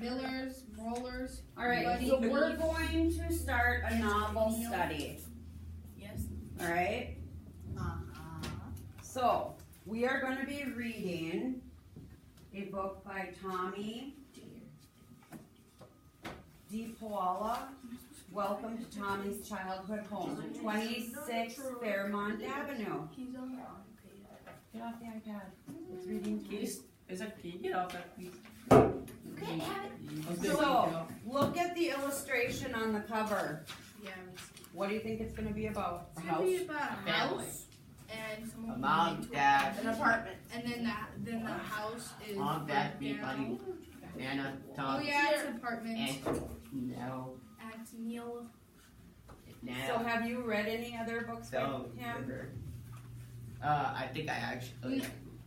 millers, rollers. All right, so we're going to start a novel study. Yes. All right? So, we are going to be reading a book by Tommy DePaola. Welcome to Tommy's Childhood Home, 26 Fairmont Avenue. He's on the wrong page. Get off the iPad. It's reading keys. Is that key? Get off that piece. So, look at the illustration on the cover. Yeah. What do you think it's going to be about? It's gonna be about a Family. house and someone A mom, moving to dad, an apartment, and then the house is mom, dad, me, down. buddy, Nana, Tom, Oh yeah, it's an apartment. and no, At Neil. So, Nana. have you read any other books by So, him? I think I actually,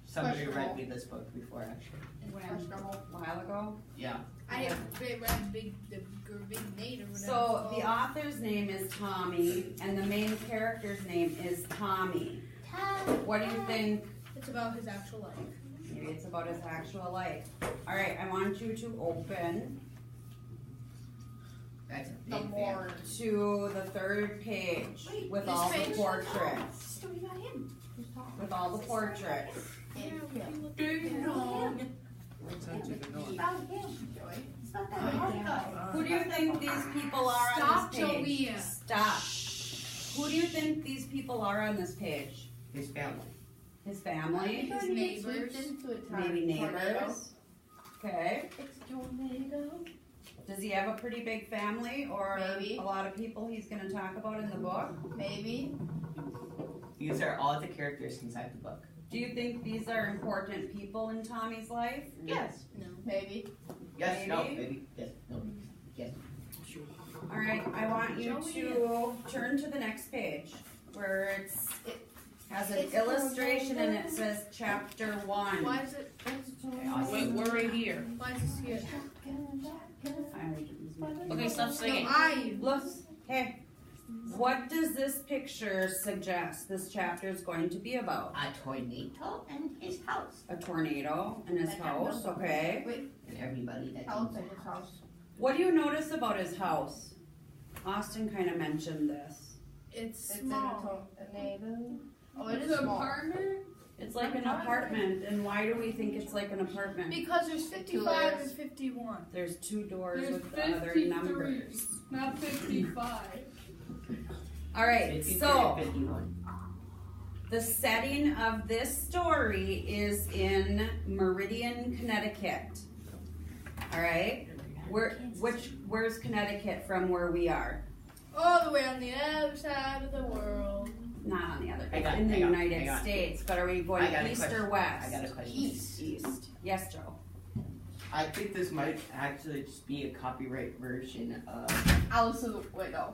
somebody First of read all. me this book before actually. When? A while ago? Yeah. I have read Big Nate or whatever. So, the author's name is Tommy, and the main character's name is Tommy. What do you think? It's about his actual life. Maybe it's about his actual life. All right, I want you to open That's a big fan. to the third page with this all the page? portraits. With all the portraits. Ding dong. Who do you think these people are on this page? Joey. Stop. Who do you think these people are on this page? His family. His family? His neighbors. Maybe neighbors? Okay. Does he have a pretty big family or Maybe. a lot of people he's going to talk about in the book? Maybe. These are all the characters inside the book. Do you think these are important people in Tommy's life? Yes. No. Maybe. Yes. No. Maybe? Maybe. Yes. No. Yes. All right, I want you to turn to the next page where it has an illustration and it says chapter 1. Why is it? Wait, We're right here. Why is this here? Okay, stop No, singing. Look, hey, what does this picture suggest this chapter is going to be about? A tornado and his house. A tornado in his house, okay. And everybody that How comes looks like his house. What do you notice about his house? Austin kind of mentioned this. It's It's small. a neighbor. Oh, it It's is an small. apartment It's like an apartment, and why do we think it's like an apartment? because there's 55 and 51. There's 2 doors There's with the other 53, numbers. not 55. All right, 53 so and 51. the setting of this story is in Meridian, Connecticut. All right, where's Connecticut from where we are? All the way on the other side of the world. Not on the other, Hang on, in the hang on, United hang on. States. But are we going I got a east question. or west? I got a question. East. Yes, Joe. I think this might actually just be a copyright version of Alice in the Window.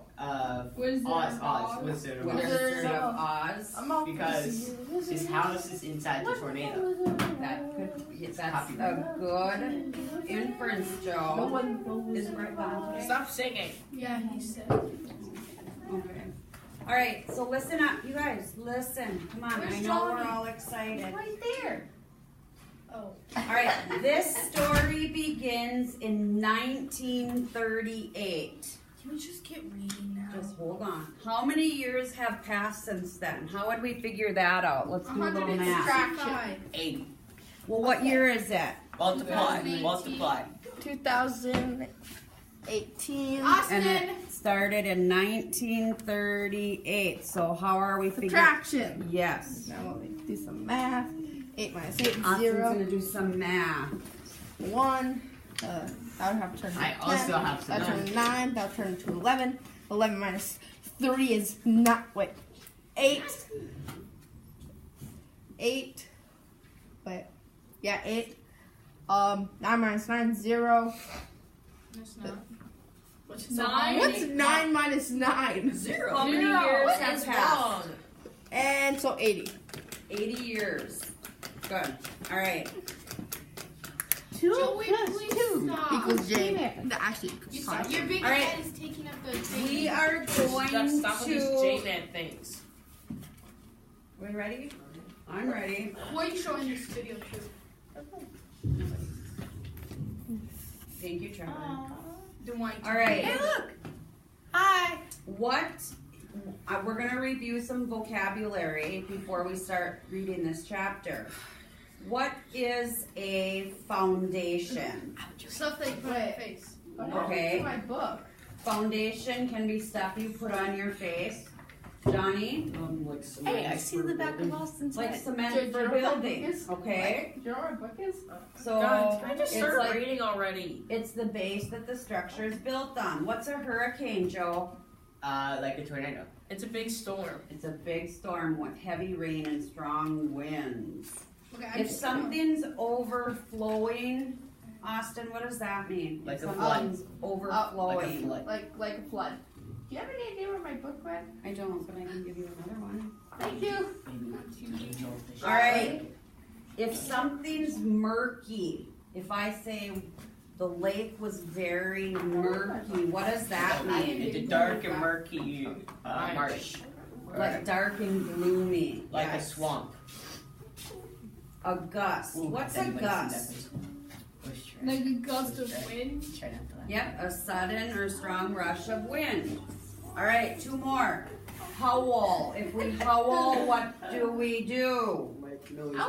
Wizard Oz, of Oz, Wizard of Oz. Wizard of Oz. I'm all Because his house is inside the tornado. That could be, that's Copyright. a good inference, No Joe. one knows. Is Brett gone today? Stop singing. Yeah, he said. Okay. All right, so listen up, you guys. Listen, come on. I Where's know we're Johnny? all excited. Right there. Oh. All right, this story begins in 1938. Can we just get reading now? Just hold on. How many years have passed since then? How would we figure that out? Let's do a little math. 165. 80. Well, what year is it? Multiply. 2018. Multiply. 2018. Austin. And it started in 1938. So how are we figuring? Subtraction. Yes. Now let me do some math. 8 minus 8 is Austin's 0. gonna do some math. 1. That would have to turn into I also 10. have some That would turn math. to 9. That would turn into 11. 11 minus 3 is not. Wait. 8. 8. Wait. Yeah, 8. 9 minus 9 is 0. It's not. What's Nine? What's 9 minus 9? Zero. How many years What have is passed? wrong? And so 80. 80 years. Good. All right. 2 Joey, plus please 2 stop. equals J. No, actually, You stop. Your big All right. head is taking up the thing. We are going Stop with these to. J-Man things. We ready? I'm ready. Why are you showing this video too? Thank you, Trevor. Don't want you. All right. Hey, look. Hi. We're gonna review some vocabulary before we start reading this chapter. What is a foundation? Stuff that you put on your face. Okay. My book. Foundation can be stuff you put on your face. Johnny? Like cement Hey, I see the back of Austin's Like head. cement for buildings, okay? Do you know what my book is? So God, can I just it's start like reading already? it's the base that the structure is built on. What's a hurricane, Joe? like a tornado. It's a big storm. It's a big storm with heavy rain and strong winds. Okay, If something's overflowing, Austin, what does that mean? Like If a something's Like overflowing. a flood. like a flood. Do you have any idea where my book went? I don't, but I can give you another one. Thank you. All right. If something's murky, if I say the lake was very murky, what does that mean? It's a dark and murky marsh. Like dark and gloomy. Like Yes. a swamp. A gust. Ooh, What's a anybody's seen that gust? before. Let's try. Like a gust of wind. Try not to laugh. Yep, a sudden or strong rush of wind. All right, two more. Howl. If we howl, what do we do? Make noises.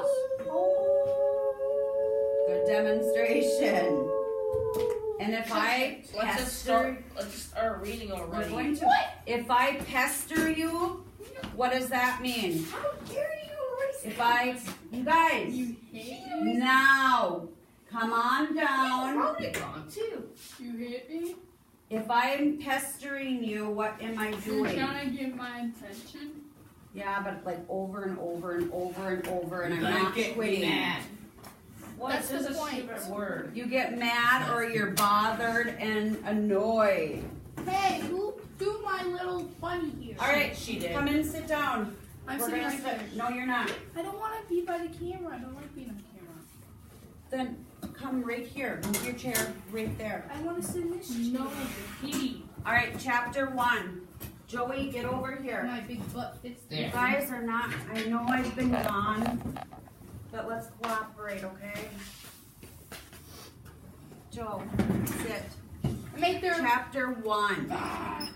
Good demonstration. And if I pester, Let's just start reading we're already. going to. If I pester you, what does that mean? How dare you If I, you guys, You hate me? now, come on I down. wrote it wrong too. You hate me? If I'm pestering you, what am I You're doing? trying to get my attention? Yeah, but like over and over and over and over, and I'm You're gonna not get quitting. mad. Well, That's this is the a point. stupid word. You get mad or you're bothered and annoyed. Hey, who do my little bunny here? All right, She did. come and sit down. I'm We're sitting gonna right start. there. No, you're not. I don't want to be by the camera. I don't like being on camera. Then come right here. Move your chair right there. I want to sit in this chair. No, Petey. All right, chapter 1. Joey, get over here. My big butt fits There. You guys are not. I know I've been gone, but let's cooperate, okay? Joe, sit. Make their. Chapter 1. Ah!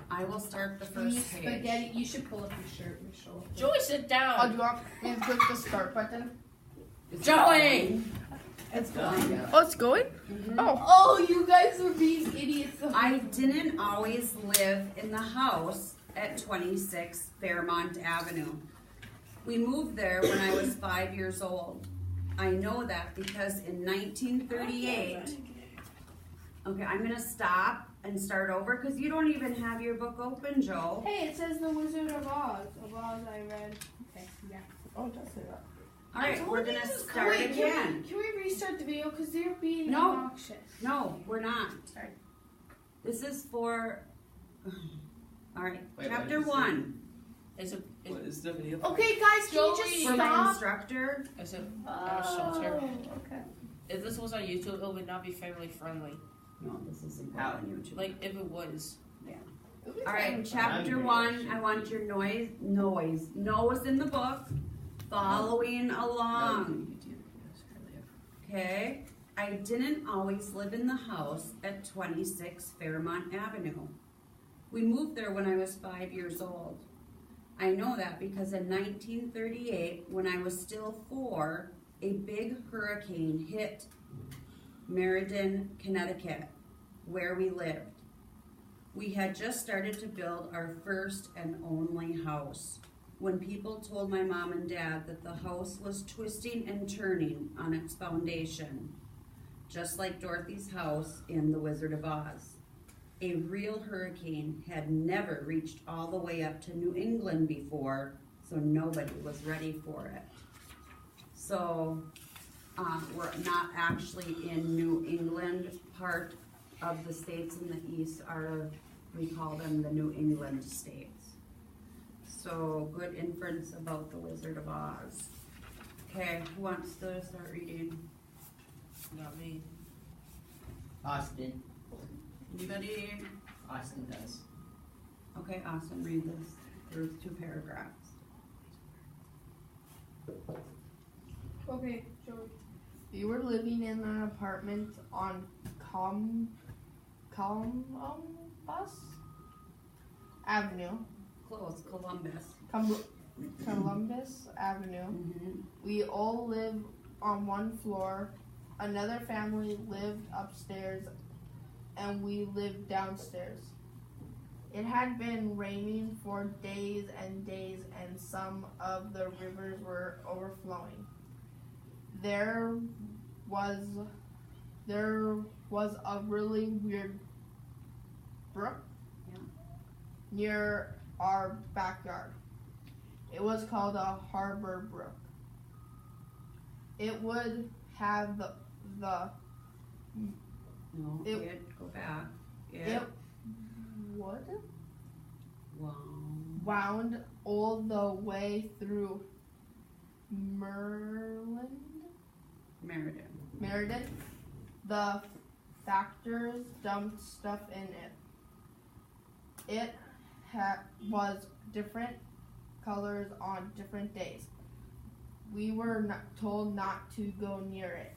I will start the You first page. spaghetti. You should pull up your shirt. Your shoulder. Joey, sit Oh, down. do you want me to click the start button? Joey! It's Yeah. Oh, it's going? Oh, you guys are being idiots. I didn't always live in the house at 26 Fairmont Avenue. We moved there when I was 5 years old. I know that because in 1938, okay, I'm gonna stop and start over because you don't even have your book open, Joe. Hey, it says The Wizard of Oz. Of Oz I read. Okay, yeah. Oh, it does say that. All right, we're gonna start Wait, again. Can we restart the video? Because they're being No. obnoxious. No, we're not. Sorry. This is for. All right, Wait, chapter what is it? 1. What is the video? Okay, guys, can you just For my stop? instructor. Is it a shelter? Okay. If this was on YouTube, it would not be family friendly. No, this isn't How? on YouTube. Like if it was. All right, chapter 1. I want your nose in the book, following along. Okay. I didn't always live in the house at 26 Fairmont Avenue. We moved there when I was 5 years old. I know that because in 1938, when I was still 4, a big hurricane hit Meriden, Connecticut, where we lived. We had just started to build our first and only house when people told my mom and dad that the house was twisting and turning on its foundation, just like Dorothy's house in The Wizard of Oz. A real hurricane had never reached all the way up to New England before, so nobody was ready for it. So we're not actually in New England. Part of the states in the east are, we call them the New England states. So good inference about the Wizard of Oz. Okay, who wants to start reading? Not me. Austin. Anybody? Austin does. Okay, awesome, read this. There's 2 paragraphs. Okay, Joey. We were living in an apartment on Columbus Avenue. Close, Columbus. Columbus Avenue. Mm-hmm. We all lived on one floor. Another family lived upstairs, and we lived downstairs. It had been raining for days and days, and some of the rivers were overflowing. There was a really weird brook near our backyard. It was called a harbor brook. It would have No, It- go back. it would Wow. wound all the way through Meriden. The factors dumped stuff in it. It was different colors on different days. We were told not to go near it.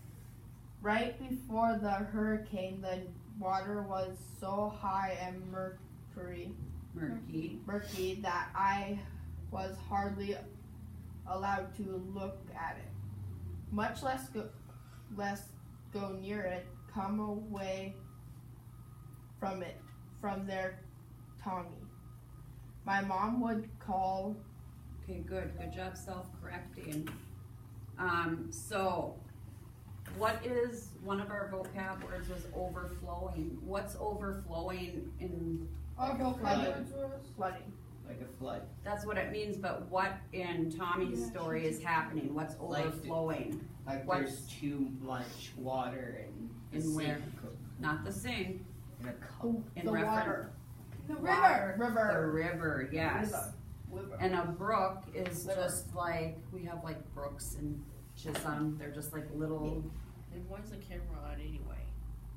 Right before the hurricane, the water was so high and murky that I was hardly allowed to look at it, much less go near it, come away from it, from there, Tommy. My mom would call. Okay, good job self-correcting. So, what is, one of our vocab words was overflowing. What's overflowing in, Flooding. Like a flood. that's what it means, but what in Tommy's story is happening? What's Like overflowing? Like What's- there's too much water in the In where? sink. Not the sink, In a cup. in The reference. water. The Water. River. The river, yes. River. And a brook is River. just like, we have like brooks in Chisholm, they're just like little, Then why is the camera on anyway?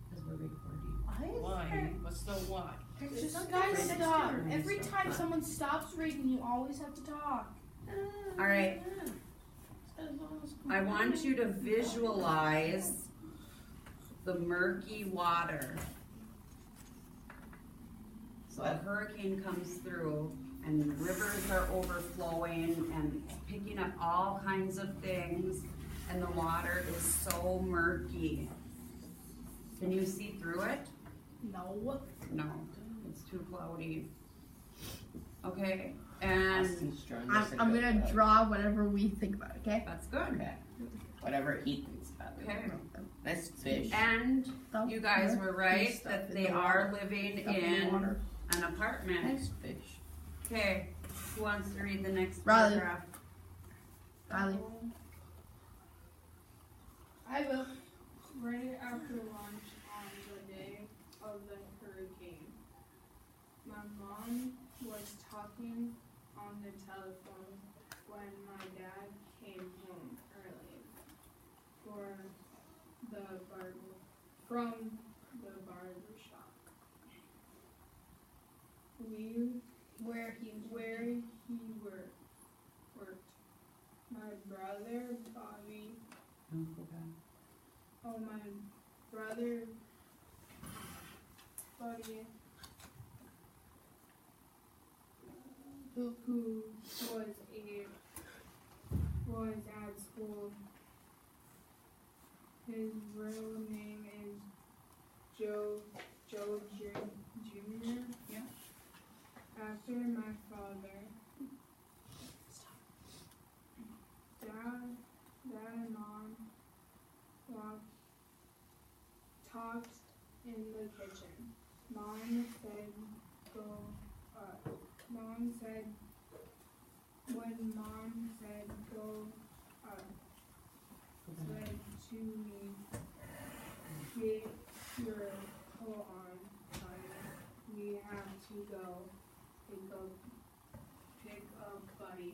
because we're recording. Why? What's the why? Just guys, stop. Next Every year. time someone stops reading, you always have to talk. Alright, I want you to visualize the murky water. So a hurricane comes through and rivers are overflowing and picking up all kinds of things and the water is so murky. Can you see through it? No. No, it's too cloudy. Okay, and Austin's drawing I'm this gonna like a- draw whatever we think about, okay? that's good. Okay. Whatever he thinks about it. Okay. Nice fish. And you guys were right Stuff that in they the are living Stuff in the in water. an apartment. Nice fish. Okay, who wants to read the next Riley. paragraph? Riley. I will. Right after lunch on the day of the hurricane, my mom was talking on the telephone when my dad came home early from the barber shop. Where he worked. My brother Bobby. Oh, my brother Buddy, who was at school. His real name is Joe Jr. Yeah. After my father, Dad and Mom talked in the kitchen. Mom said, when Mom said go up, said to me, get your coat on, honey. We have to go pick up Buddy.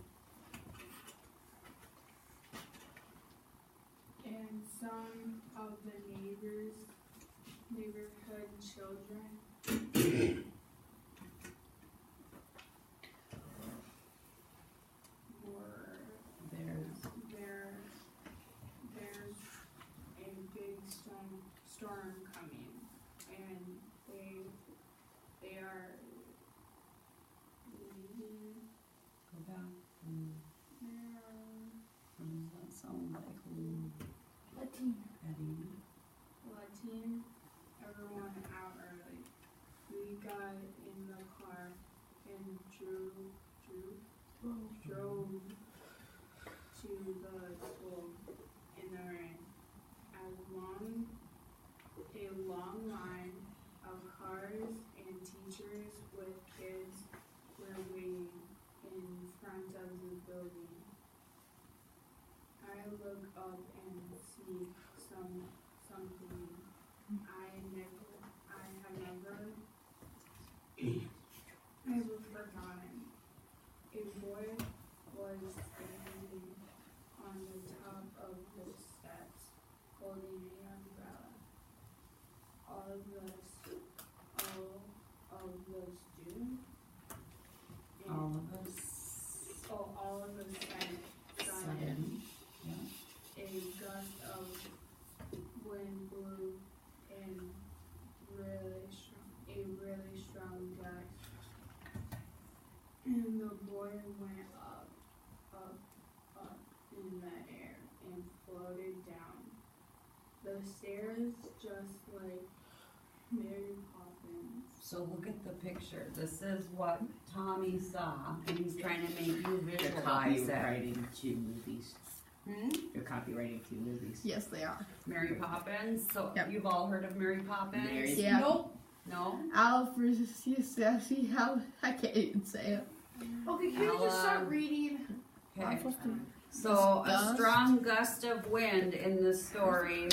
And some of the neighborhood children were There's there's storm coming, and they are leaving. Go back. What does that sound like? Heading. Letting everyone out early. We got in the car and drove to the school in the rain. A long line of cars and teachers with kids were waiting in front of the building. I look up and see something I have never forgotten. A boy was standing on the top of the steps holding an umbrella. All of the students All of us. all of the sudden, a gust of wind blew and a really strong gust, and the boy went up in the air and floated down the stairs just like Mary Poppins. So look at the picture. This is what Tommy saw, and he's trying to make you They're visualize it. copywriting 2 movies. Hmm? They're copywriting 2 movies. Yes, they are. Mary Poppins. So Yep. you've all heard of Mary Poppins? Mary- Yeah. Nope. No? Alfred, see how I can't even say it. Okay, can you just start Ella. reading? I'm Okay. supposed to. So a Gust. strong gust of wind in the story.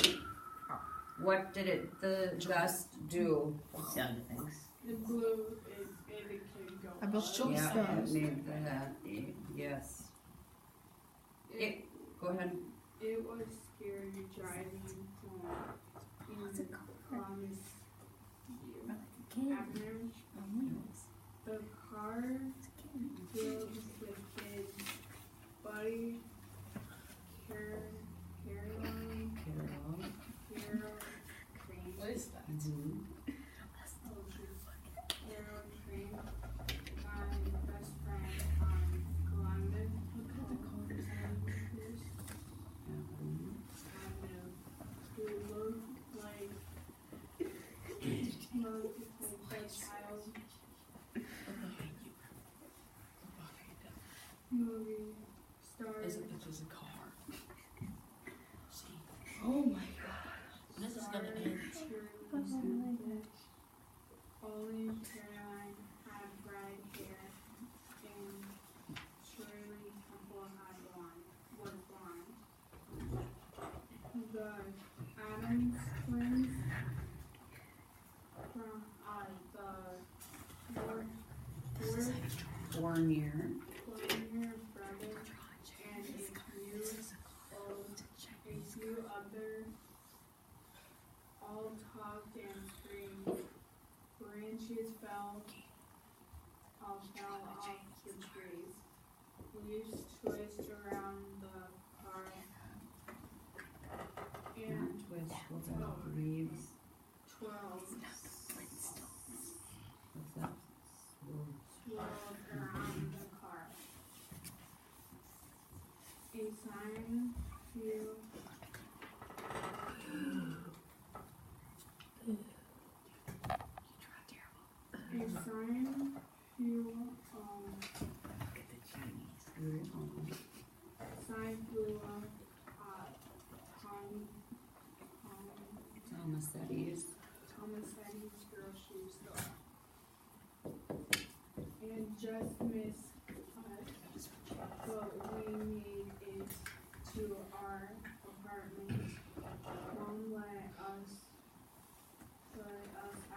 What did the gust do? Sound effects. It blew, it made the kid go I built up. Show Yeah, stars. it made that. Yes. It, Go ahead. it was scary driving home in Columbus Avenue. The car filled with kids, Buddy, Caroline, Crane, What is that? Mhm. Carol Crane, my best friend Columbus. Who looked like a child movie star. Isn't it just a car? See, Oh my this is gonna end. Only Caroline had bright hair, and Shirley Temple was blonde. The Adams twins from Fournier. Fournier brother and a few others all talked and screamed. Branches fell off the trees. Leaves twist around the car. And Twist. What's that? Leaves. 12 What's that? swirled around the car. A sign flew. A sign flew. Sign flew up. Thomasetti's. Thomasetti's grocery store. And just missed us, but we made it to our apartment. Mom let us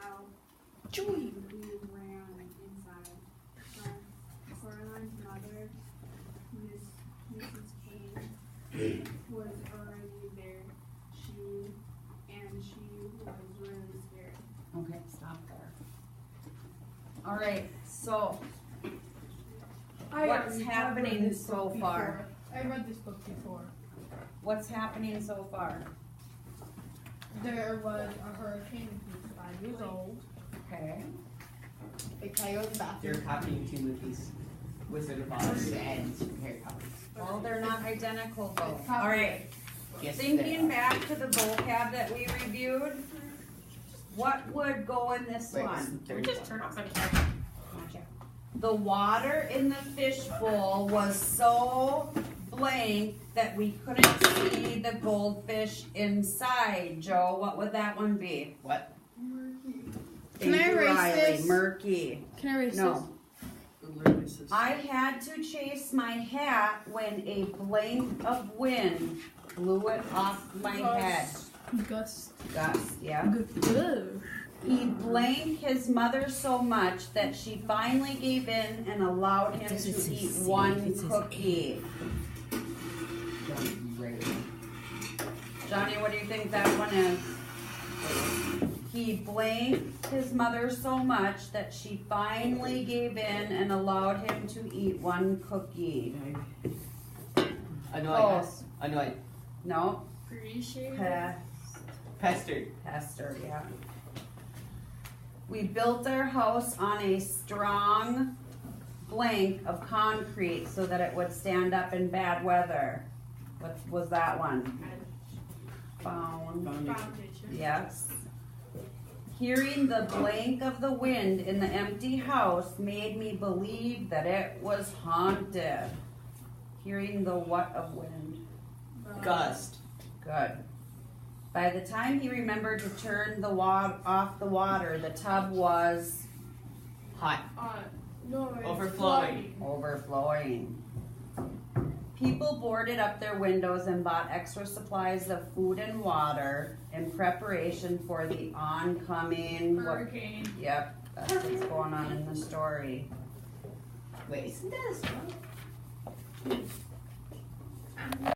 out. Joey. We ran inside. Caroline's mother, Mrs. Kane, was already there. She was really scared. Okay, stop there. All right, so what's happening so far? I read this book before. What's happening so far? There was a hurricane. He was 5 years old. Okay. Wait, can I go to the They're bathroom? copying two movies. Wizard of Oz and Harry Potter. Well, they're not identical though. It's Alright, Yes, thinking they are. back to the vocab that we reviewed, what would go in this Wait, one? it's the third Just one. turn off my camera. Gotcha. The water in the fishbowl was so blank that we couldn't see the goldfish inside. Joe, what would that one be? What? Can I Thank you, erase Riley. this? Murky. Can I erase No. It literally says- I had to chase my hat when a blank of wind blew it off my head. Gust. Gust, yeah. Good. He blanked his mother so much that she finally gave in and allowed him Does it to say eat C? one It says cookie. Don't rate it. Johnny, what do you think that one is? He blanked his mother so much that she finally gave in and allowed him to eat one cookie. Annoyed. Close. Annoyed. No? Appreciate it. Pestered. Hester, yeah. We built our house on a strong blank of concrete so that it would stand up in bad weather. What was that one? Foundation. Yes. Hearing the blank of the wind in the empty house made me believe that it was haunted. Hearing the what of wind? Gust. Good. By the time he remembered to turn the off the water, the tub was Hot. No, it's Overflowing. overflowing. People boarded up their windows and bought extra supplies of food and water in preparation for the oncoming. Hurricane. Yep, that's what's going on in the story. Wait, isn't that a song?